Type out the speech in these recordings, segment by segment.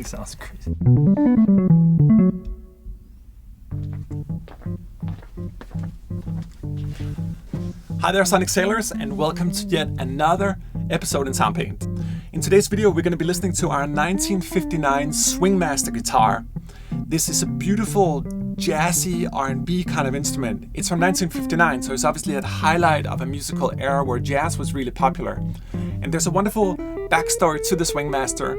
sounds crazy. Hi there, Sonic Sailors, and welcome to yet another episode in Soundpaint. In today's video, we're going to be listening to our 1959 Swingmaster guitar. This is a beautiful, jazzy R&B kind of instrument. It's from 1959, so it's obviously at the highlight of a musical era where jazz was really popular. And there's a wonderful backstory to the Swingmaster.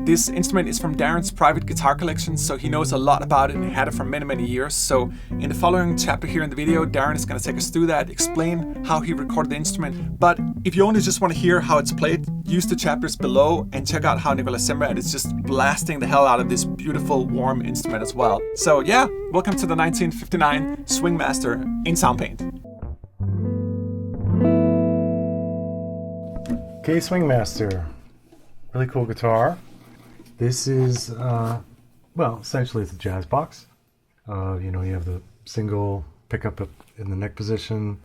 This instrument is from Darren's private guitar collection, so he knows a lot about it and he had it for many, many years. So in the following chapter here in the video, Darren is going to take us through that, explain how he recorded the instrument. But if you only just want to hear how it's played, use the chapters below and check out how Nicolas Zimmerman is just blasting the hell out of this beautiful, warm instrument as well. So yeah, welcome to the 1959 Swingmaster in Soundpaint. Okay, Swingmaster. Really cool guitar. This is, essentially it's a jazz box. You have the single pickup in the neck position,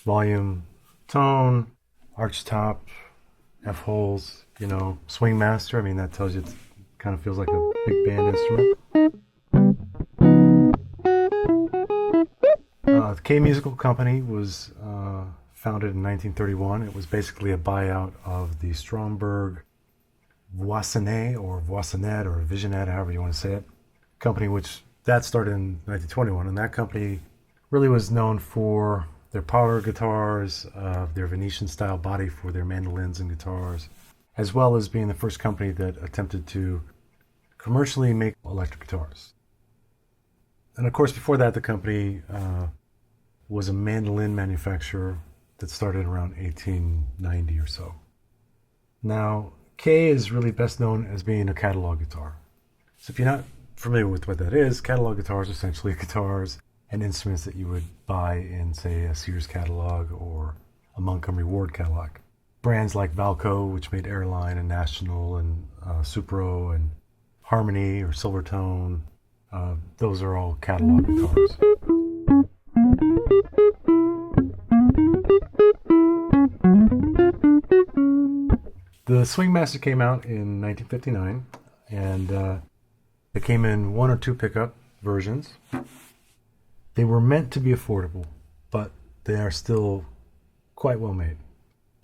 volume, tone, arch top, F-holes, Swingmaster. I mean, that tells you it kind of feels like a big band instrument. The K Musical Company was founded in 1931. It was basically a buyout of the Stromberg Voisinette or Visionette, however you want to say it, company, which that started in 1921. And that company really was known for their power guitars, their Venetian style body for their mandolins and guitars, as well as being the first company that attempted to commercially make electric guitars. And of course, before that, the company was a mandolin manufacturer that started around 1890 or so. Now, K is really best known as being a catalog guitar. So if you're not familiar with what that is, catalog guitars are essentially guitars and instruments that you would buy in, say, a Sears catalog or a Montgomery Ward catalog. Brands like Valco, which made Airline and National and Supro and Harmony or Silvertone, those are all catalog guitars. The Swingmaster came out in 1959, and it came in one or two pickup versions. They were meant to be affordable, but they are still quite well made.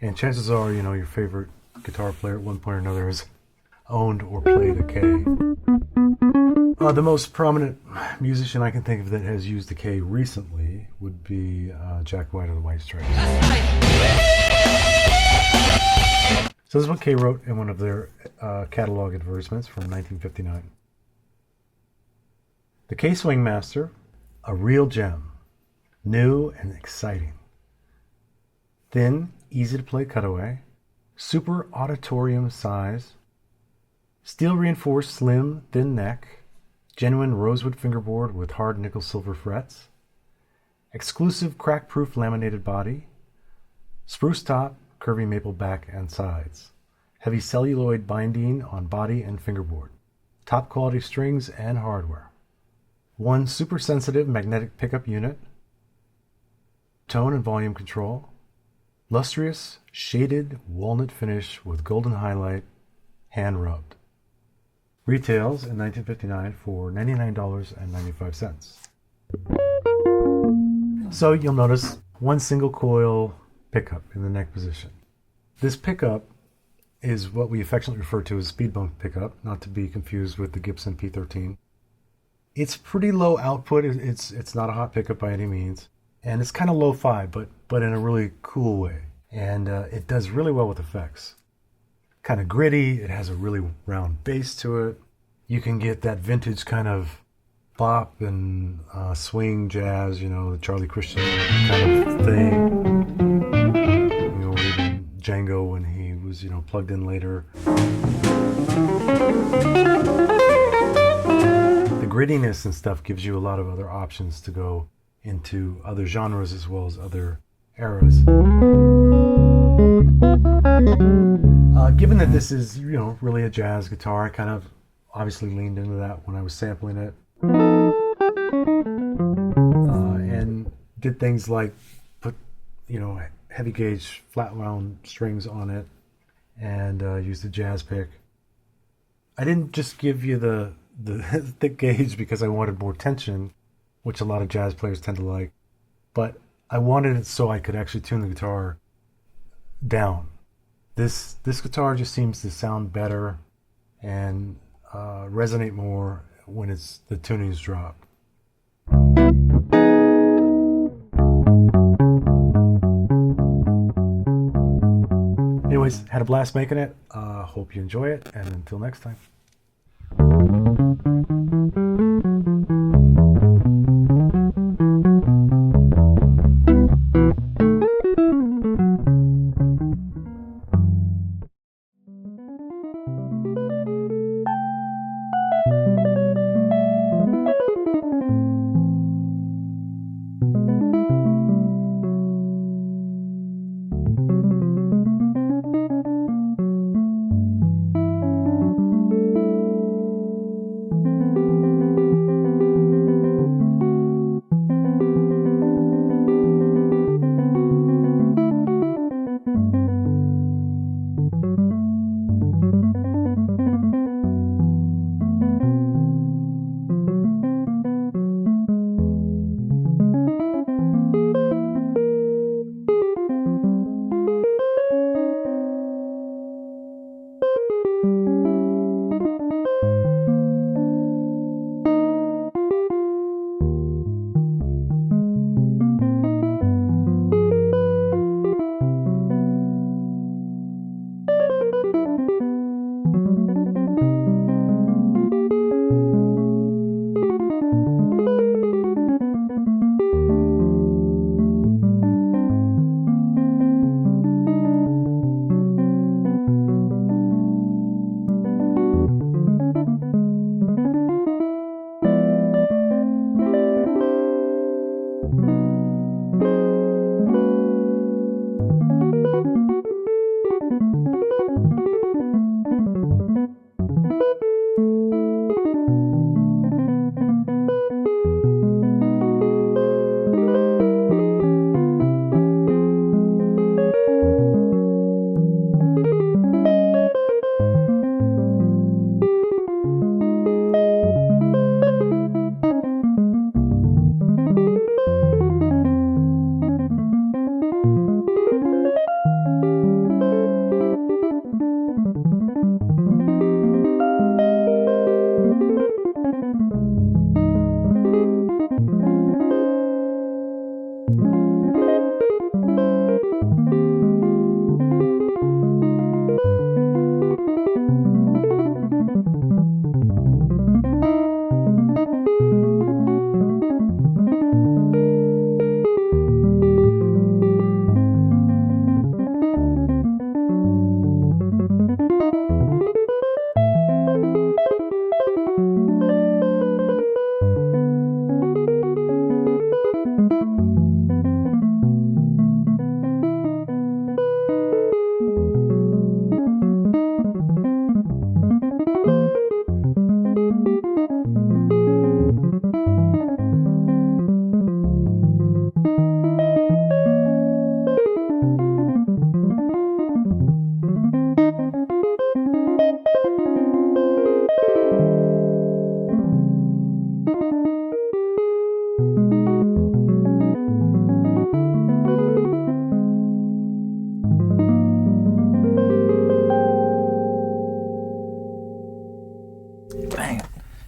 And chances are, your favorite guitar player at one point or another has owned or played a K. The most prominent musician I can think of that has used the K recently would be Jack White of the White Stripes. So this is what K wrote in one of their catalog advertisements from 1959. The K Swingmaster, a real gem, new and exciting. Thin, easy to play cutaway, super auditorium size, steel reinforced slim, thin neck, genuine rosewood fingerboard with hard nickel silver frets, exclusive crack-proof laminated body, spruce top, curvy maple back and sides, heavy celluloid binding on body and fingerboard, top quality strings and hardware, one super sensitive magnetic pickup unit, tone and volume control, lustrous shaded walnut finish with golden highlight, hand rubbed. Retails in 1959 for $99.95. So you'll notice one single coil pickup in the neck position. This pickup is what we affectionately refer to as speed bump pickup, not to be confused with the Gibson P13. It's pretty low output. It's not a hot pickup by any means, and it's kind of lo-fi, but in a really cool way. And it does really well with effects. Kind of gritty. It has a really round bass to it. You can get that vintage kind of bop and swing jazz, the Charlie Christian kind of thing. Or even Django when he was, plugged in later. The grittiness and stuff gives you a lot of other options to go into other genres as well as other eras. Given that this is, really a jazz guitar, I kind of obviously leaned into that when I was sampling it. And did things like put, heavy gauge flat wound strings on it and used a jazz pick. I didn't just give you the thick gauge because I wanted more tension, which a lot of jazz players tend to like, but I wanted it so I could actually tune the guitar down. This guitar just seems to sound better and resonate more when the tuning's dropped. Anyways, had a blast making it. Hope you enjoy it, and until next time.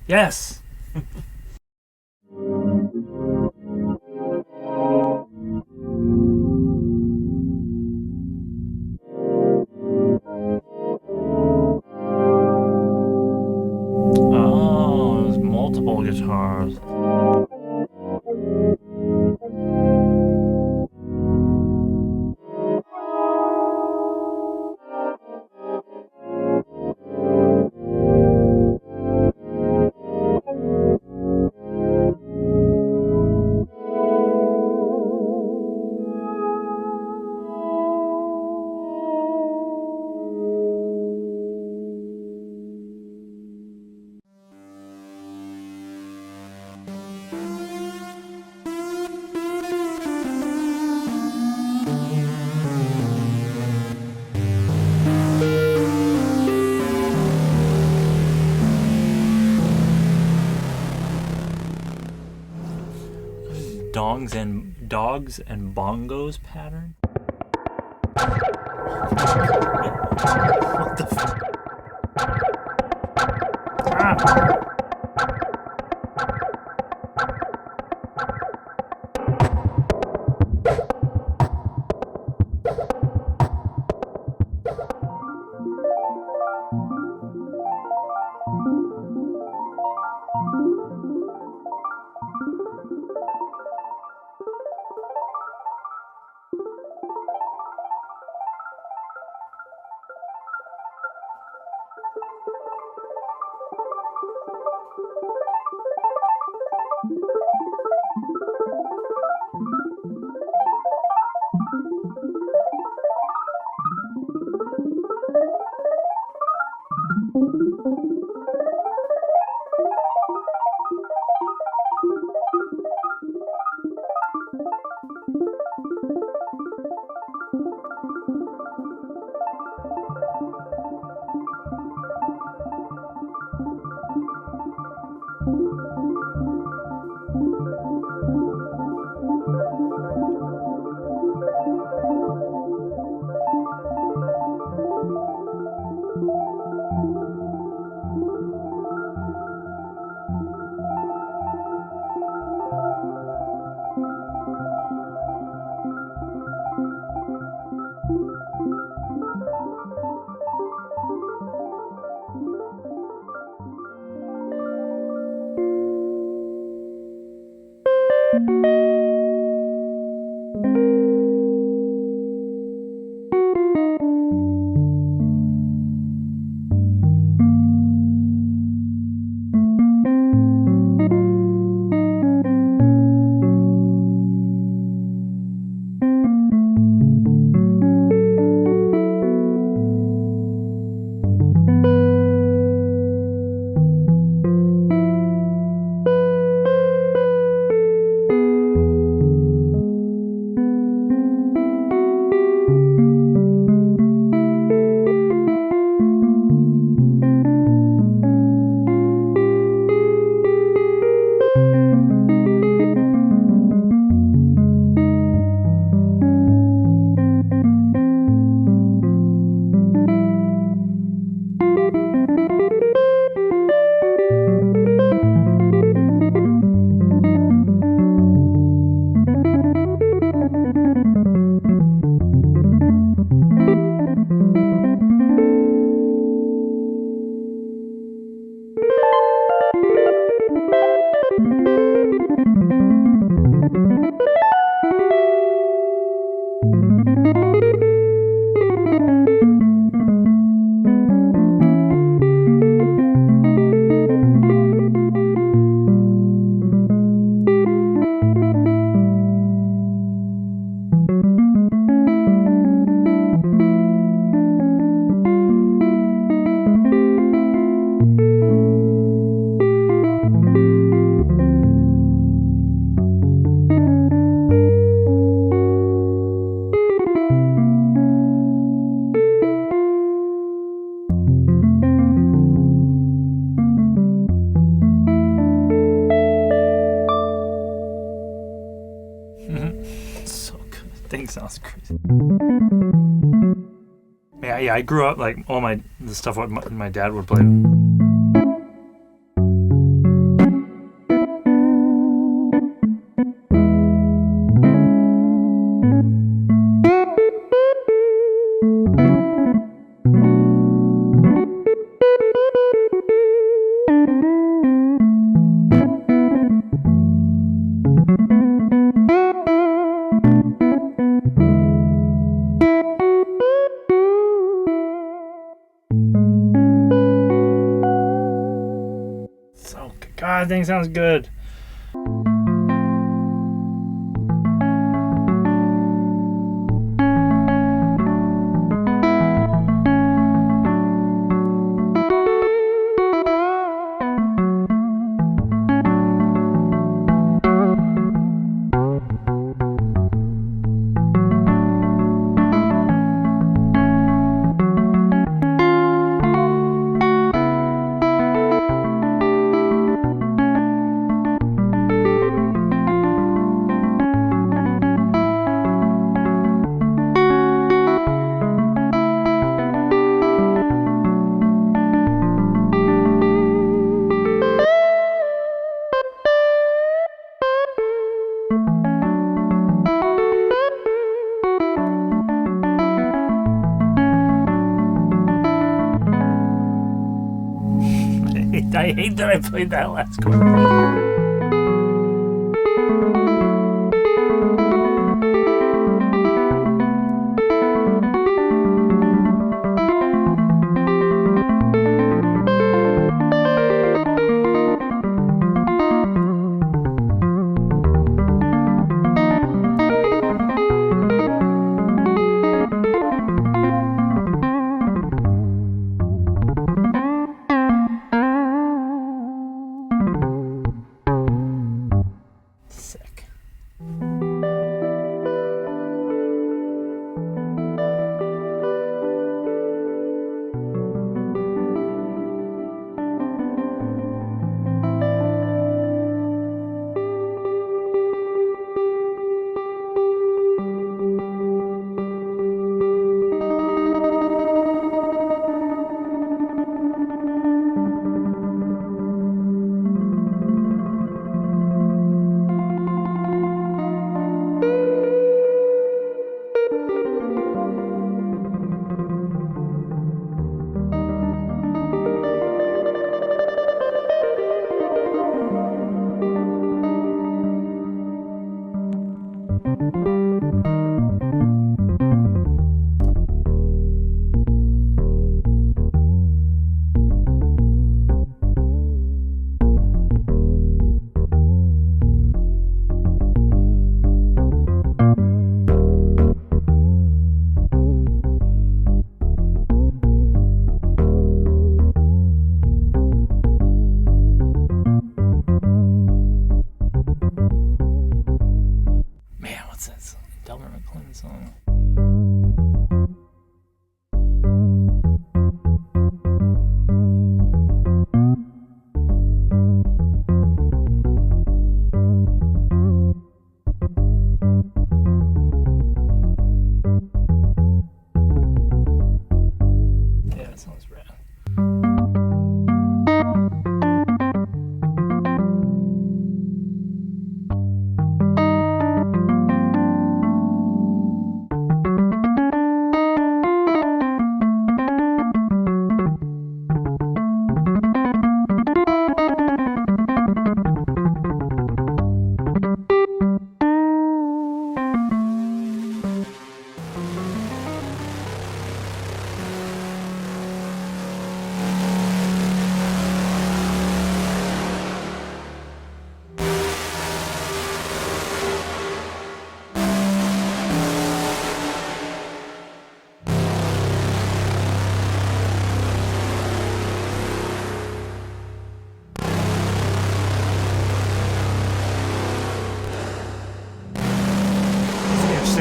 Yes. Oh, there's multiple guitars. dogs and bongos pattern. What the fuck? Ah. Thing sounds crazy. Yeah, I grew up like all the stuff what my dad would play. God, that thing sounds good. I hate that I played that last chord.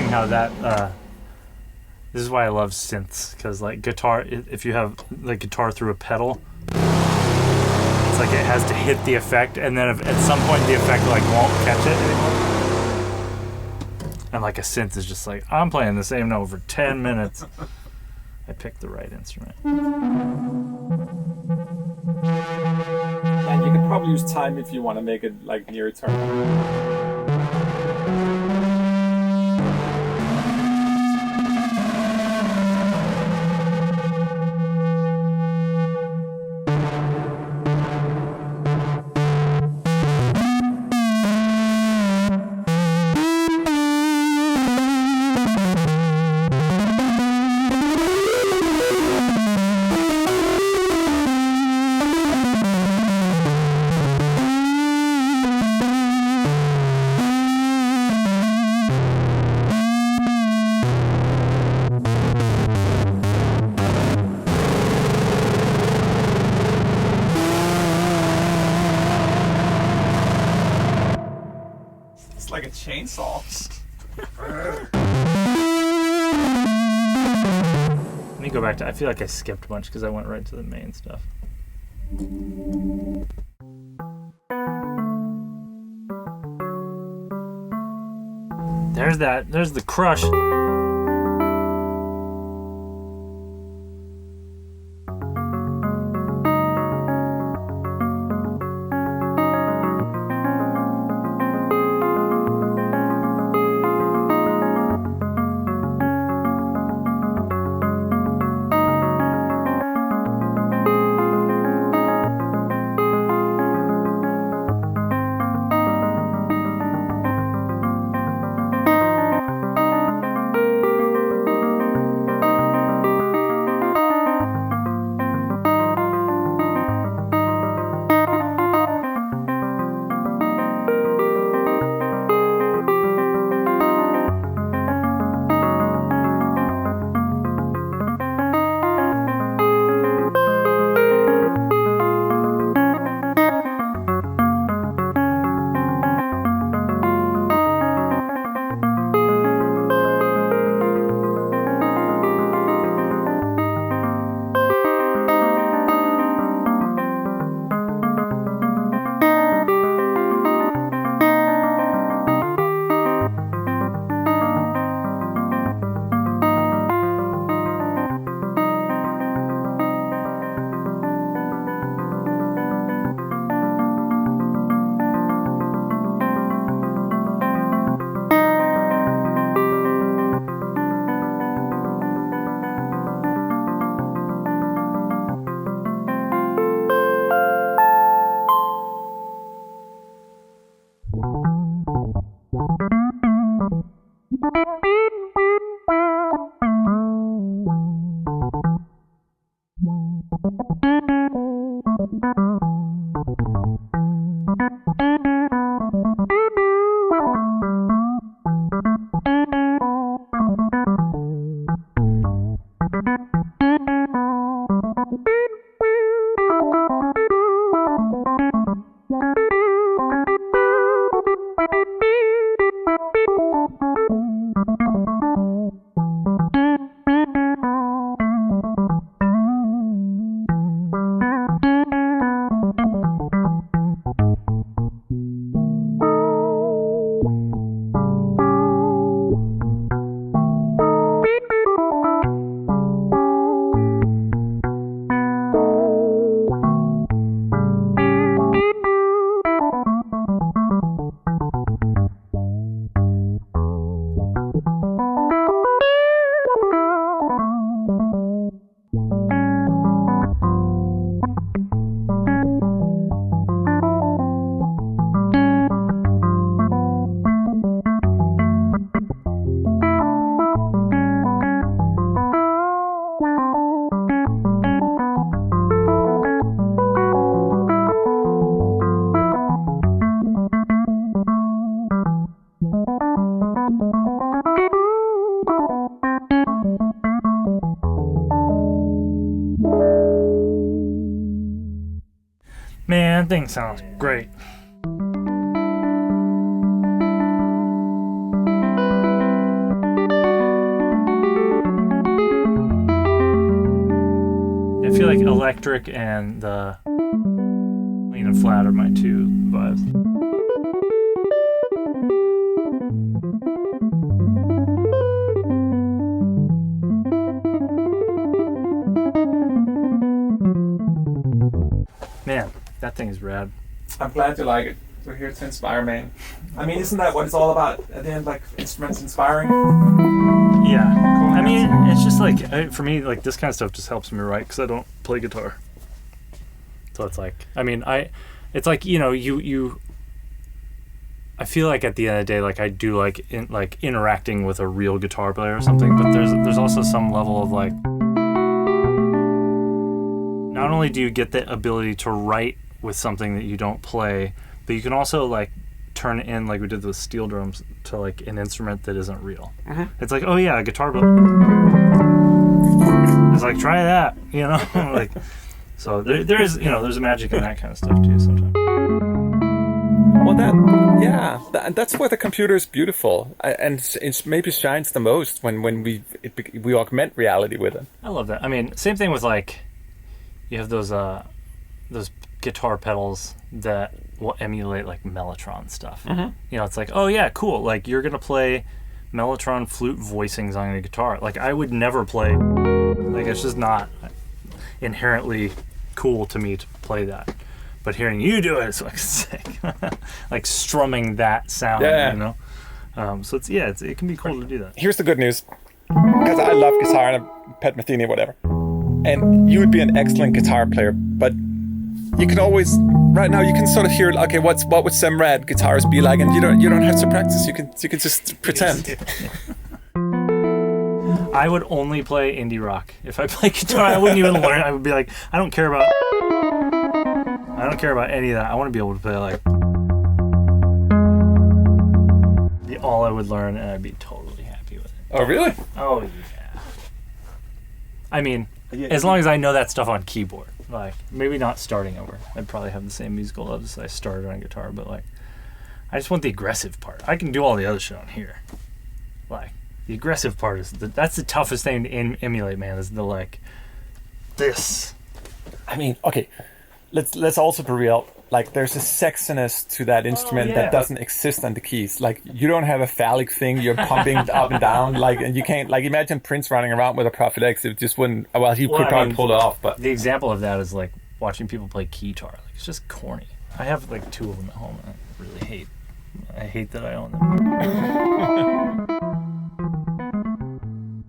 How that this is why I love synths, because like guitar, if you have the guitar through a pedal, it's like it has to hit the effect, and then at some point the effect like won't catch it anymore. And like a synth is just like, I'm playing the same note for 10 minutes. I picked the right instrument. And you can probably use time if you want to make it like near eternal. Like a chainsaw. Let me go back to, I feel like I skipped a bunch because I went right to the main stuff. There's the crush. Man, that thing sounds great. I feel like electric and the clean and flat are my two vibes. Man, that thing is rad. I'm glad you like it. We're here to inspire, man. I mean, isn't that what it's all about? At the end, like, instruments inspiring? Yeah. Cool. I mean, it's just like, for me, like, this kind of stuff just helps me write because I don't play guitar. So it's like, I mean, it's like, you know, I feel like at the end of the day, like, I do like interacting with a real guitar player or something, but there's also some level of like, not only do you get the ability to write with something that you don't play, but you can also like turn it in, like we did with steel drums, to like an instrument that isn't real. Mm-hmm. It's like, oh yeah, a guitar player. It's like, try that, you know? Like, so there is, you know, there's a magic in that kind of stuff too sometimes. Well, that's where the computer is beautiful, and it maybe shines the most when we augment reality with it. I love that. I mean, same thing with like, you have those guitar pedals that will emulate like Mellotron stuff. Mm-hmm. You know, it's like, oh yeah, cool. Like, you're gonna play Mellotron flute voicings on a guitar. Like, I would never play. Like, it's just not inherently cool to me to play that. But hearing you do it, it's like sick. Like strumming that sound, you know. So it can be cool to do that. Here's the good news, because I love guitar and I'm Pat Metheny, whatever. And you would be an excellent guitar player, but you can always, right now, you can sort of hear, okay, what would some rad guitars be like, and you don't have to practice. You can just pretend. I would only play indie rock. If I play guitar, I wouldn't even learn. I would be like, I don't care about any of that. I want to be able to play like all I would learn, and I'd be totally happy with it. Oh, really? Oh yeah. I mean, as long as I know that stuff on keyboard. Like, maybe not starting over. I'd probably have the same musical loves as I started on guitar, but like, I just want the aggressive part. I can do all the other shit on here. Like, the aggressive part is that's the toughest thing to emulate, man. Is the like this. I mean, okay, let's also be real. Like, there's a sexiness to that instrument that doesn't exist on the keys. Like, you don't have a phallic thing you're pumping up and down. Like, and you can't, like, imagine Prince running around with a Prophet X. It just wouldn't, well, he could probably pull it off, but. The example of that is, like, watching people play guitar. Like, it's just corny. I have, like, 2 of them at home, and I hate that I own them.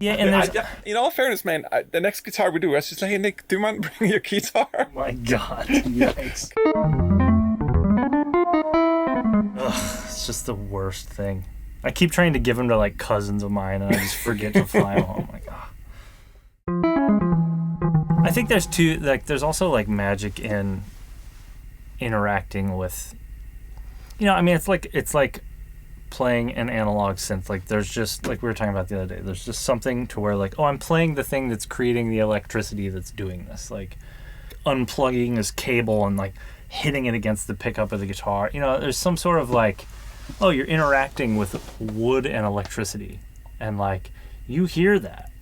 Yeah, and in all fairness, man, the next guitar we do, I was just like, hey, Nick, do you mind bringing your guitar? Oh my God. Yikes. Ugh, it's just the worst thing. I keep trying to give them to, like, cousins of mine, and I just forget to fly them home. Like, think there's there's also like magic in interacting with, I mean, it's like playing an analog synth. Like there's just, like we were talking about the other day, there's just something to where like, oh, I'm playing the thing that's creating the electricity that's doing this, like unplugging this cable and like hitting it against the pickup of the guitar. There's some sort of like, oh, you're interacting with wood and electricity, and like you hear that,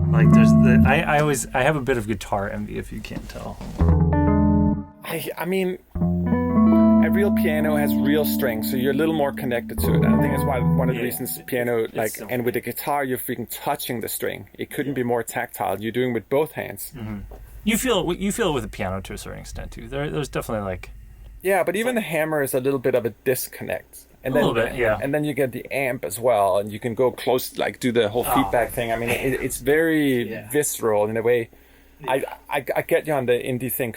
like there's I have a bit of guitar envy, if you can't tell. I mean, a real piano has real strings, so you're a little more connected to it. And I think that's why one of the reasons piano, like, and with the guitar, you're freaking touching the string. It couldn't be more tactile. You're doing it with both hands. Mm-hmm. You feel it with the piano to a certain extent too. There's definitely like. Yeah, but even the hammer is a little bit of a disconnect. And then, a little bit, yeah. And then you get the amp as well, and you can go close, like do the whole feedback thing. I mean, it's very visceral in a way. I get you on the indie thing.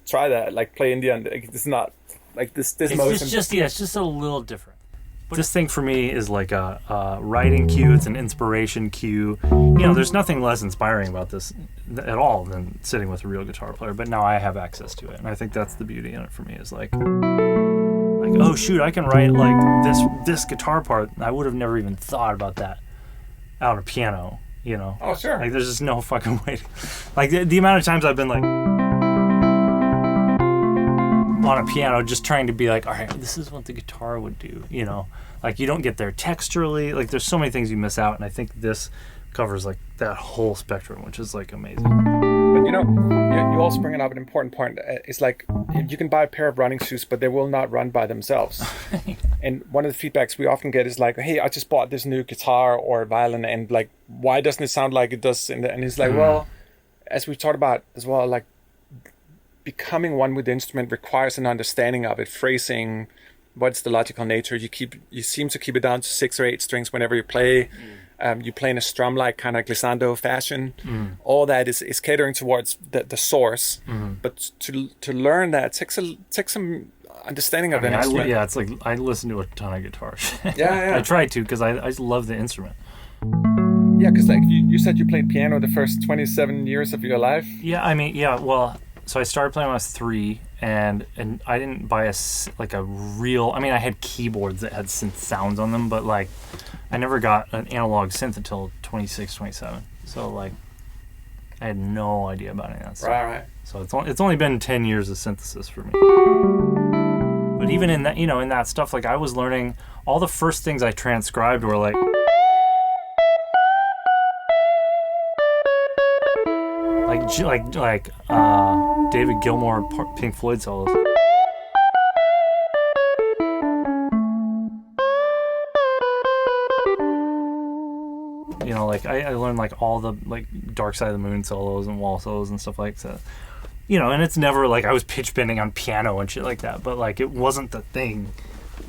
Try that, like play indie, and it's not like this motion. It's just a little different. But this thing for me is like a writing cue. It's an inspiration cue. There's nothing less inspiring about this at all than sitting with a real guitar player. But now I have access to it, and I think that's the beauty in it for me. Is like, oh shoot, I can write like this guitar part. I would have never even thought about that on a piano. Oh sure. Like there's just no fucking way. Like the amount of times I've been like on a piano just trying to be like, all right, this is what the guitar would do. Like you don't get there texturally. Like there's so many things you miss out, and I think this covers like that whole spectrum, which is like amazing. But you also bring up an important point. It's like you can buy a pair of running shoes, but they will not run by themselves. And one of the feedbacks we often get is like, hey, I just bought this new guitar or violin, and like, why doesn't it sound like it does? And it's like, well, as we talked about as well, like becoming one with the instrument requires an understanding of it, phrasing, what's the logical nature. You seem to keep it down to 6 or 8 strings whenever you play. You play in a strum-like kind of glissando fashion. All that is catering towards the source. But to learn that takes some understanding of an instrument. It's like I listen to a ton of guitar shit. Yeah. I try to because I just love the instrument. Yeah, because like you said you played piano the first 27 years of your life. Yeah, I mean, well, so I started playing when I was 3, and I didn't buy a real. I mean, I had keyboards that had synth sounds on them, but like I never got an analog synth until 26, 27. So like I had no idea about any of that stuff. Right. So it's only been 10 years of synthesis for me. But even in that, in that stuff, like I was learning all the first things I transcribed were like. Like David Gilmour Pink Floyd solos. Like I learned like all the like Dark Side of the Moon solos and wall solos and stuff like that. And it's never like I was pitch bending on piano and shit like that, but like it wasn't the thing.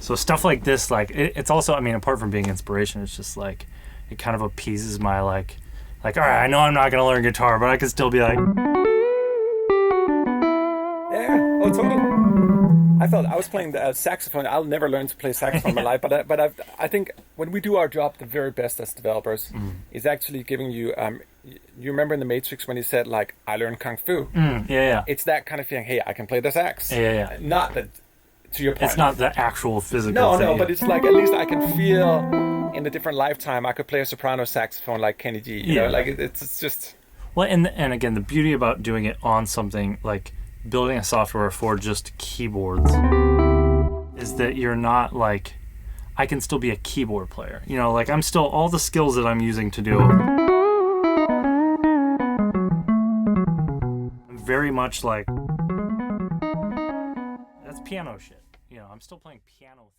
So stuff like this, like it's also, I mean, apart from being inspiration, it's just like it kind of appeases my like, all right, I know I'm not gonna learn guitar, but I can still be like, yeah, oh totally. I thought I was playing the saxophone. I'll never learn to play saxophone in my life, but I think when we do our job the very best as developers is actually giving you. You remember in the Matrix when he said like, I learned kung fu. Yeah. It's that kind of feeling. Hey, I can play the sax. Yeah. Not that. To your point. It's not the actual physical thing. No, but it's like at least I can feel in a different lifetime I could play a soprano saxophone like Kenny G. You know, like it's just. Well, and again, the beauty about doing it on something like building a software for just keyboards is that you're not like, I can still be a keyboard player. Like I'm still, all the skills that I'm using to do, I'm very much like, that's piano shit. I'm still playing piano